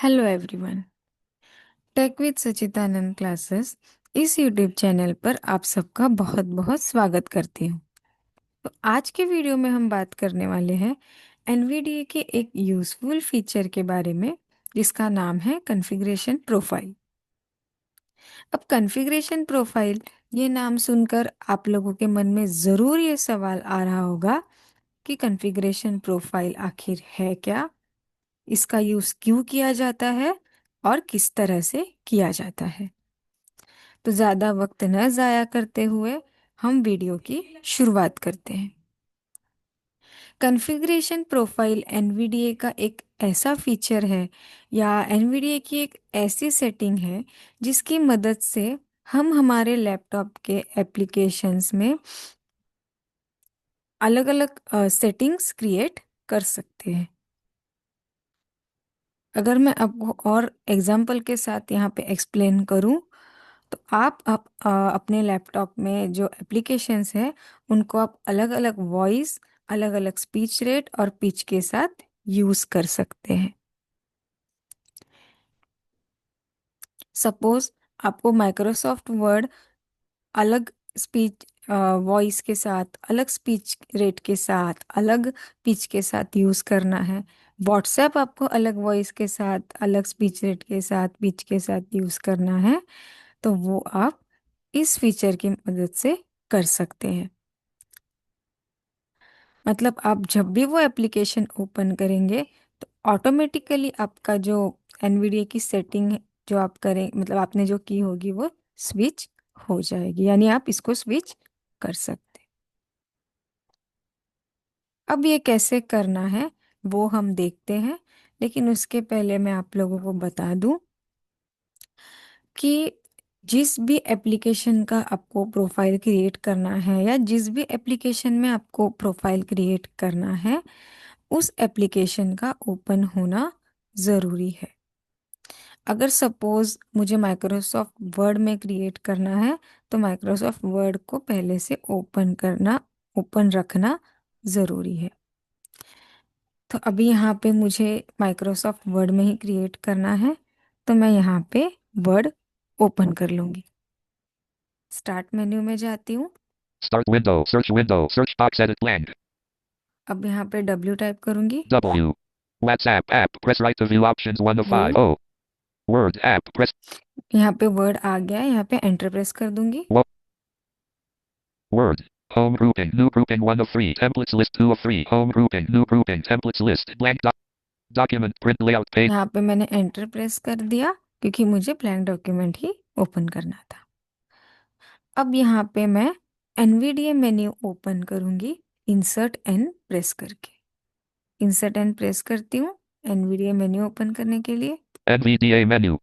Hello everyone. Tech with Sachitanand classes इस YouTube channel पर आप सबका बहुत बहुत स्वागत करती हूँ। तो आज के वीडियो में हम बात करने वाले हैं एनवीडीए के एक यूज़फुल फीचर के बारे में जिसका नाम है कॉन्फ़िगरेशन प्रोफाइल। अब कॉन्फ़िगरेशन प्रोफाइल ये नाम सुनकर आप लोगों के मन में ज़रूर ये सवाल आ रहा होगा कि कॉन्फ़िगरेशन प्रोफाइल आखिर है क्या, इसका यूज़ क्यों किया जाता है और किस तरह से किया जाता है। तो ज़्यादा वक्त न ज़ाया करते हुए हम वीडियो की शुरुआत करते हैं। कॉन्फ़िगरेशन प्रोफाइल एनवीडीए का एक ऐसा फीचर है या एनवीडीए की एक ऐसी सेटिंग है जिसकी मदद से हम हमारे लैपटॉप के एप्लीकेशंस में अलग अलग सेटिंग्स क्रिएट कर सकते हैं। अगर मैं आपको और एग्जांपल के साथ यहाँ पे एक्सप्लेन करूँ तो आप अपने लैपटॉप में जो एप्लीकेशंस हैं उनको आप अलग अलग वॉइस, अलग अलग स्पीच रेट और पिच के साथ यूज़ कर सकते हैं। सपोज आपको माइक्रोसॉफ्ट वर्ड अलग स्पीच वॉइस के साथ, अलग स्पीच रेट के साथ, अलग पिच के साथ यूज़ करना है। व्हाट्सएप आपको अलग वॉइस के साथ, अलग स्पीच रेट के साथ, पिच के साथ यूज़ करना है, तो वो आप इस फीचर की मदद से कर सकते हैं। मतलब आप जब भी वो एप्लीकेशन ओपन करेंगे तो ऑटोमेटिकली आपका जो एनवीडिए की सेटिंग जो आप करें, मतलब आपने जो की होगी वो स्विच हो जाएगी, यानी आप इसको स्विच कर सकते हैं। अब ये कैसे करना है वो हम देखते हैं, लेकिन उसके पहले मैं आप लोगों को बता दूं कि जिस भी एप्लीकेशन का आपको प्रोफाइल क्रिएट करना है या जिस भी एप्लीकेशन में आपको प्रोफाइल क्रिएट करना है उस एप्लीकेशन का ओपन होना ज़रूरी है। अगर सपोज़ मुझे माइक्रोसॉफ्ट वर्ड में क्रिएट करना है तो माइक्रोसॉफ्ट वर्ड को पहले से ओपन रखना ज़रूरी है। तो अभी यहाँ पे मुझे माइक्रोसॉफ्ट वर्ड में ही क्रिएट करना है, तो मैं यहाँ पे वर्ड ओपन कर लूँगी। स्टार्ट मेन्यू में जाती हूँ। Start window, search box edit blank. अब यहाँ पे W टाइप करूँगी। W. WhatsApp app, press right to view options 1 of ये 5. O. Word app, press यहाँ पे वर्ड आ गया है, यहाँ पे एंटर प्रेस कर दूँगी। Word. Home grouping, new grouping 1 of 3. Templates list 2 of 3. Home grouping, new grouping, templates list, blank document, print layout page. यहाँ पे मैंने एंटर प्रेस कर दिया क्योंकि मुझे ब्लैंक डॉक्यूमेंट ही ओपन करना था। अब यहाँ पे मैं एनवीडीए मेन्यू ओपन करूँगी इंसर्ट एन प्रेस करके। इंसर्ट एन प्रेस करती हूँ एनवीडीए मेन्यू ओपन करने के लिए। NVDA menu.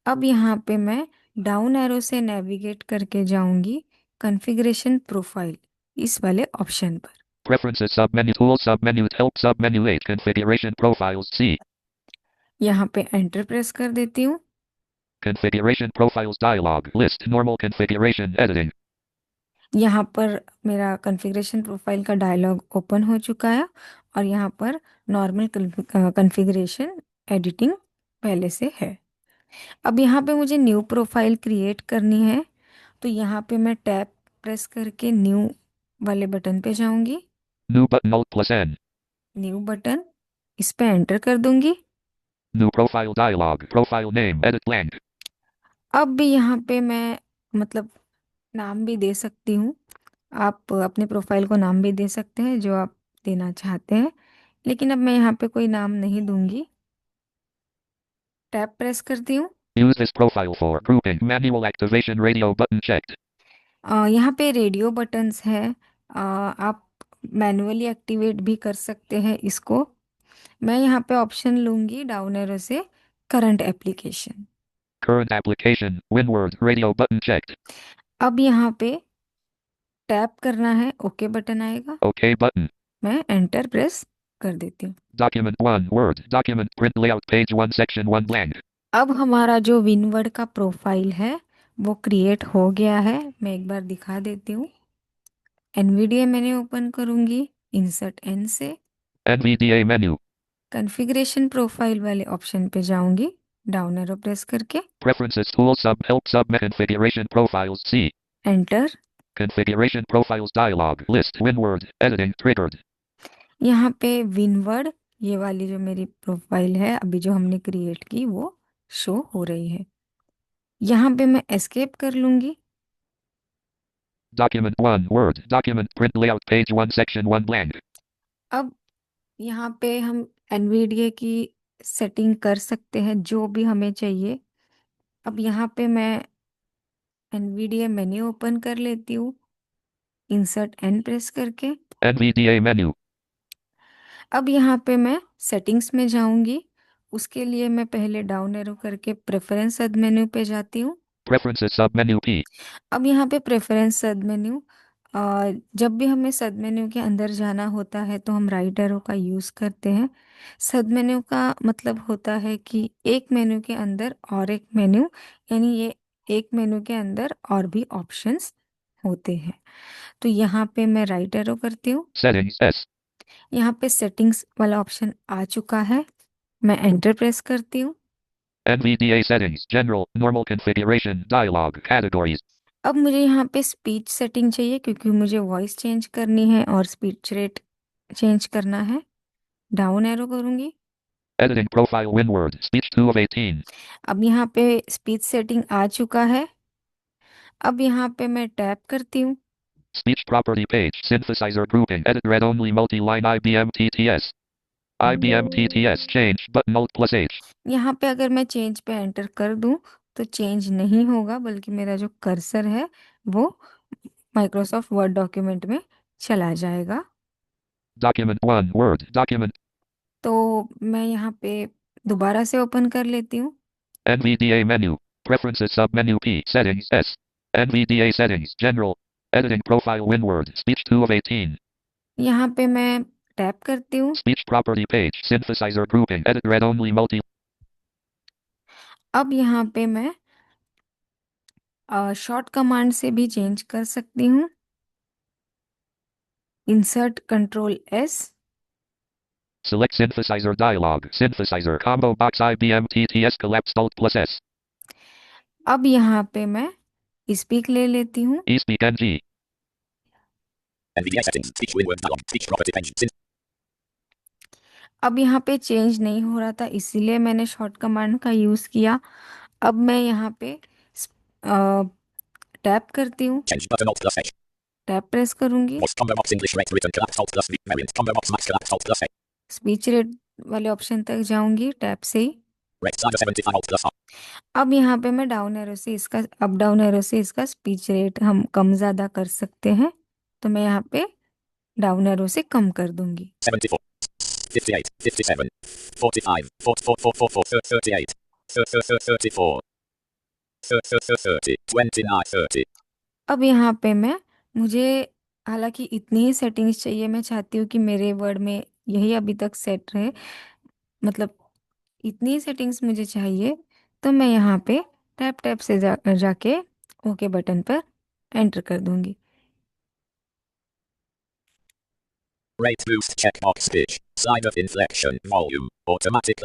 अब यहाँ पे मैं डाउन एरो से नेविगेट करके जाऊँगी कॉन्फ़िगरेशन प्रोफाइल इस वाले ऑप्शन पर। Preferences submenu, tools submenu, help submenu 8. Configuration profiles C. यहाँ पे एंटर प्रेस कर देती हूँ। Configuration profiles dialog. List normal configuration editing. यहाँ पर मेरा कॉन्फ़िगरेशन प्रोफाइल का डायलॉग ओपन हो चुका है और यहाँ पर नॉर्मल कॉन्फ़िगरेशन एडिटिंग पहले से है। अब यहाँ पे मुझे न्यू प्रोफाइल क्रिएट करनी है, तो यहाँ पे मैं टैब प्रेस करके न्यू वाले बटन पे जाऊँगी। New button Alt plus N. New button, इस पे एंटर कर दूँगी। New profile dialog. Profile name. Edit blank. अब भी यहाँ पे मैं मतलब नाम भी दे सकती हूँ। आप अपने प्रोफाइल को नाम भी दे सकते हैं जो आप देना चाहते हैं, लेकिन अब मैं यहाँ पे कोई नाम नहीं दूंगी। टैब प्रेस करती हूँ। Use this profile for grouping. Manual activation radio button checked. यहाँ पे रेडियो बटन्स है, आप मैनुअली एक्टिवेट भी कर सकते हैं इसको। मैं यहाँ पे ऑप्शन लूँगी डाउन एरो से current application. Current application. Winword radio button checked. अब यहाँ पे टैप करना है, ओके बटन आएगा। OK button. मैं एंटर प्रेस कर देती हूँ। Document 1. Word. Document print layout page 1 section 1 blank. अब हमारा जो विनवर्ड का प्रोफाइल है वो क्रिएट हो गया है। मैं एक बार दिखा देती हूँ। एनवीडीए मैंने ओपन करूँगी इंसर्ट एन से। NVDA menu. कॉन्फ़िगरेशन प्रोफाइल वाले ऑप्शन पे जाऊंगी डाउन एरो प्रेस करके। Preferences tool sub help sub configuration profiles C. Enter. Configuration profiles dialog list WinWord editing triggered. यहाँ पे विनवर्ड, ये वाली जो मेरी प्रोफाइल है अभी जो हमने क्रिएट की वो शो हो रही है। यहाँ पे मैं एस्केप कर लूंगी। Document 1 Word document print layout page 1 section 1 blank. अब यहाँ पे हम एनवीडिए की सेटिंग कर सकते हैं जो भी हमें चाहिए। अब यहाँ पे मैं एनवीडिए मेन्यू ओपन कर लेती हूँ इंसर्ट एन प्रेस करके। NVDA menu. अब यहाँ पे मैं सेटिंग्स में जाऊंगी। उसके लिए मैं पहले डाउन एरो करके प्रेफरेंस सब मेन्यू पे जाती हूँ। Preferences sub menu P. अब यहाँ पे प्रेफरेंस सब मेन्यू, जब भी हमें सब मेन्यू के अंदर जाना होता है तो हम राइट एरो का यूज़ करते हैं। सब मेन्यू का मतलब होता है कि एक मेन्यू के अंदर और एक मेन्यू, यानी ये एक मेन्यू के अंदर और भी ऑप्शंस होते हैं। तो यहाँ पे मैं राइट एरो करती हूँ। Settings S. यहाँ पे सेटिंग्स वाला ऑप्शन आ चुका है, मैं एंटर प्रेस करती हूँ। NVDA settings general normal configuration dialog categories. अब मुझे यहाँ पे स्पीच सेटिंग चाहिए क्योंकि मुझे वॉइस चेंज करनी है और स्पीच रेट चेंज करना है। डाउन एरो करूँगी। Editing profile WinWord speech 2 of 18. अब यहाँ पे स्पीच सेटिंग आ चुका है। अब यहाँ पे मैं टैप करती हूँ। Speech property page synthesizer grouping edit read only multi-line IBM TTS. IBM TTS change button alt plus H. यहाँ पे अगर मैं चेंज पे एंटर कर दूँ तो चेंज नहीं होगा, बल्कि मेरा जो कर्सर है वो माइक्रोसॉफ्ट वर्ड डॉक्यूमेंट में चला जाएगा। Document 1 Word document. तो मैं यहाँ पे दोबारा से ओपन कर लेती हूँ। NVDA menu. Preferences submenu P. Settings S. NVDA settings general. Editing profile WinWord speech 2 of 18. यहाँ पे मैं टैप करती हूँ। Speech property page synthesizer grouping edit read only multi. अब यहाँ पे मैं शॉर्ट कमांड से भी चेंज कर सकती हूँ। Insert control S. Select synthesizer dialog. Synthesizer combo box IBM TTS collapsed alt plus S. अब यहाँ पे मैं स्पीक ले लेती हूँ। eSpeak NG. NVDA settings. Speech WinWord dialog. Speech property page. अब यहाँ पे चेंज नहीं हो रहा था इसीलिए मैंने शॉर्ट कमांड का यूज़ किया। अब मैं यहाँ पे टैप करती हूँ। Change button alt plus H. Tap press करूँगी। Voice combo box English rate written collapsed alt plus V. Variant combo box max collapsed alt plus A. Speech rate वाले ऑप्शन तक जाऊँगी टैप से ही। Rate slider 75 alt plus R. अब यहाँ पे मैं down arrow से इसका अप डाउन एरो से इसका स्पीच रेट हम कम ज़्यादा कर सकते हैं, तो मैं यहाँ पे डाउन एरो से कम कर दूंगी। 74. 58. 57. 45. 44. 44. 38. 34. 30. 29. 30. अब यहाँ पे मैं मुझे हालांकि इतनी ही सेटिंग्स चाहिए, मैं चाहती हूँ कि मेरे वर्ड में यही अभी तक सेट रहे, मतलब इतनी ही सेटिंग्स मुझे चाहिए। तो मैं यहाँ पे टैप टैप से जाके ओके बटन पर एंटर कर दूंगी। Rate boost checkbox speech. Side of inflection. Volume. Automatic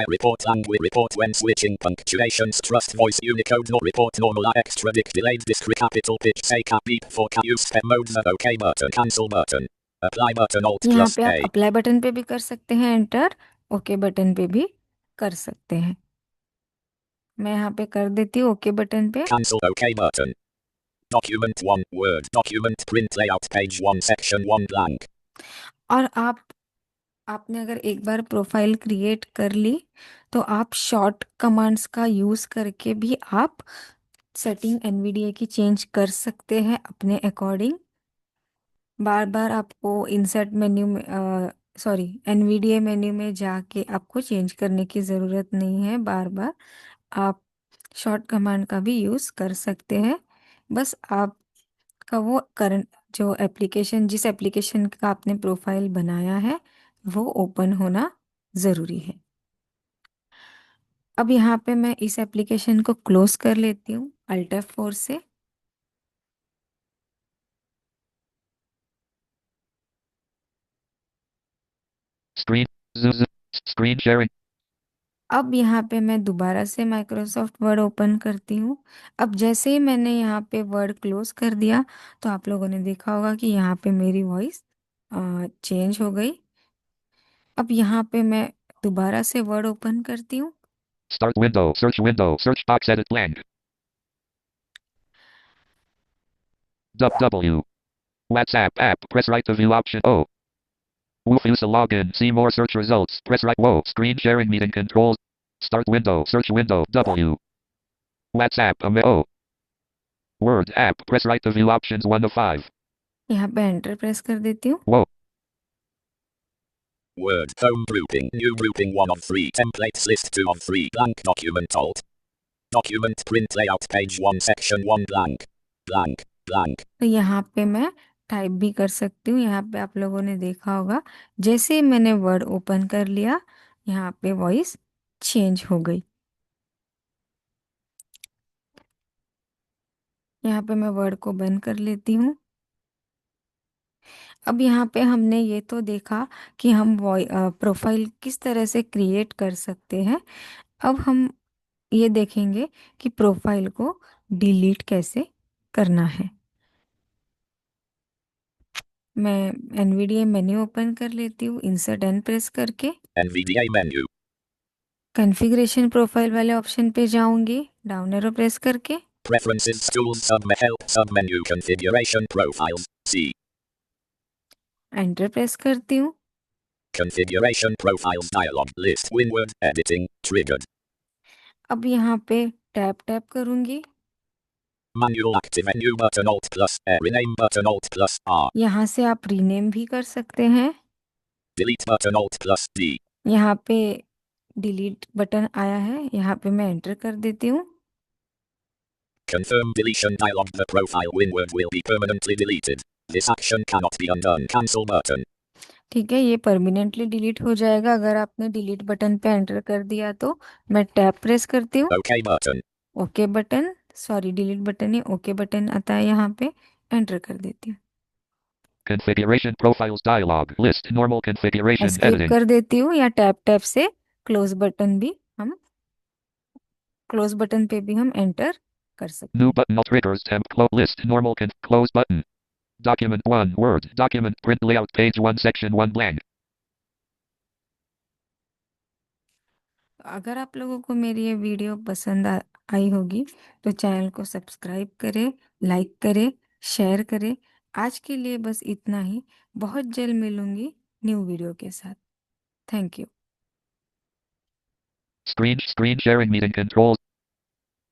report language report when switching punctuations. Trust voice Unicode nor report normal extra dict delayed disc capital pitch say cap beep for cap use step mode the OK button cancel button. Apply button alt यहाँ plus पे आप A. Apply button पे भी कर सकते हैं enter, okay button पे भी कर सकते हैं। मैं यहाँ पे कर देती हूँ ओके बटन पे। Cancel OK button. Document 1 Word document print layout page 1 section 1 blank. और आपने अगर एक बार प्रोफाइल क्रिएट कर ली तो आप शॉर्ट कमांड्स का यूज़ करके भी आप सेटिंग एनवीडीए की चेंज कर सकते हैं अपने अकॉर्डिंग। बार बार आपको इंसर्ट मेन्यू में सॉरी एनवीडीए मेन्यू में जाके आपको चेंज करने की ज़रूरत नहीं है बार बार। आप शॉर्ट कमांड का भी यूज़ कर सकते हैं। बस आपका वो करंट जो एप्लीकेशन, जिस एप्लीकेशन का आपने प्रोफाइल बनाया है वो ओपन होना ज़रूरी है। अब यहाँ पे मैं इस एप्लीकेशन को क्लोज कर लेती हूँ अल्ट F4 से। Screen. Screen sharing. अब यहाँ पे मैं दोबारा से माइक्रोसॉफ्ट वर्ड ओपन करती हूँ। अब जैसे ही मैंने यहाँ पे वर्ड क्लोज कर दिया तो आप लोगों ने देखा होगा कि यहाँ पे मेरी वॉइस चेंज हो गई। अब यहाँ पे मैं दोबारा से वर्ड ओपन करती हूँ। Start window. Search box edit blank. W. WhatsApp app. Press right to view option O. Woof use a login. See more search results. Press right. Whoa. Screen sharing meeting controls. Start window. Search window. W. WhatsApp. O. Word app. Press right to view options 1 of 5. यहाँ पे enter press कर देती हूँ। Whoa. Word home grouping. New grouping 1 of 3. Templates list 2 of 3. Blank document alt. Document print layout page 1 section 1 blank. Blank. Blank. तो यहाँ पे मैं type भी कर सकती हूँ। यहाँ पे आप लोगों ने देखा होगा जैसे ही मैंने वर्ड ओपन कर लिया यहाँ पे वॉइस चेंज हो गई। यहाँ पे मैं वर्ड को बंद कर लेती हूँ। अब यहाँ पे हमने ये तो देखा कि हम प्रोफाइल किस तरह से क्रिएट कर सकते हैं। अब हम ये देखेंगे कि प्रोफाइल को डिलीट कैसे करना है। मैं NVDA मेन्यू ओपन कर लेती हूँ इंसर्ट एन प्रेस करके। NVDA menu. कॉन्फ़िगरेशन प्रोफाइल वाले ऑप्शन पे जाऊंगी डाउन एरो प्रेस करके। Preferences tools help submenu configuration profiles. C. Enter press करती हूँ। Configuration profiles dialog list WinWord editing triggered. अब यहाँ पे टैप टैप करूंगी। Manual active menu button alt plus rename button alt plus R. यहाँ से आप रीनेम भी कर सकते हैं। Delete button alt plus D. यहाँ पे डिलीट बटन आया है, यहाँ पे मैं एंटर कर देती हूँ। Confirm deletion dialog. The profile WinWord will be permanently deleted. This action cannot be undone. Cancel button. ठीक है, ये परमानेंटली डिलीट हो जाएगा अगर आपने डिलीट बटन पे एंटर कर दिया तो। मैं टैप प्रेस करती हूँ। OK button. Okay button, sorry delete button नहीं ओके बटन आता है यहाँ पे, एंटर कर देती हूँ। Configuration profiles dialog. List normal configuration escape editing. कर देती हूँ या टैप टैप से क्लोज बटन भी हम क्लोज बटन पे भी हम एंटर कर सकते New हैं। button alt triggers temp list normal close button. Document 1 Word. Document print layout page 1 section 1 blank. अगर आप लोगों को मेरी ये वीडियो पसंद आई होगी तो चैनल को सब्सक्राइब करें, लाइक करें, शेयर करें। आज के लिए बस इतना ही। बहुत जल्द मिलूंगी न्यू वीडियो के साथ। Thank you. Screen sharing meeting controls.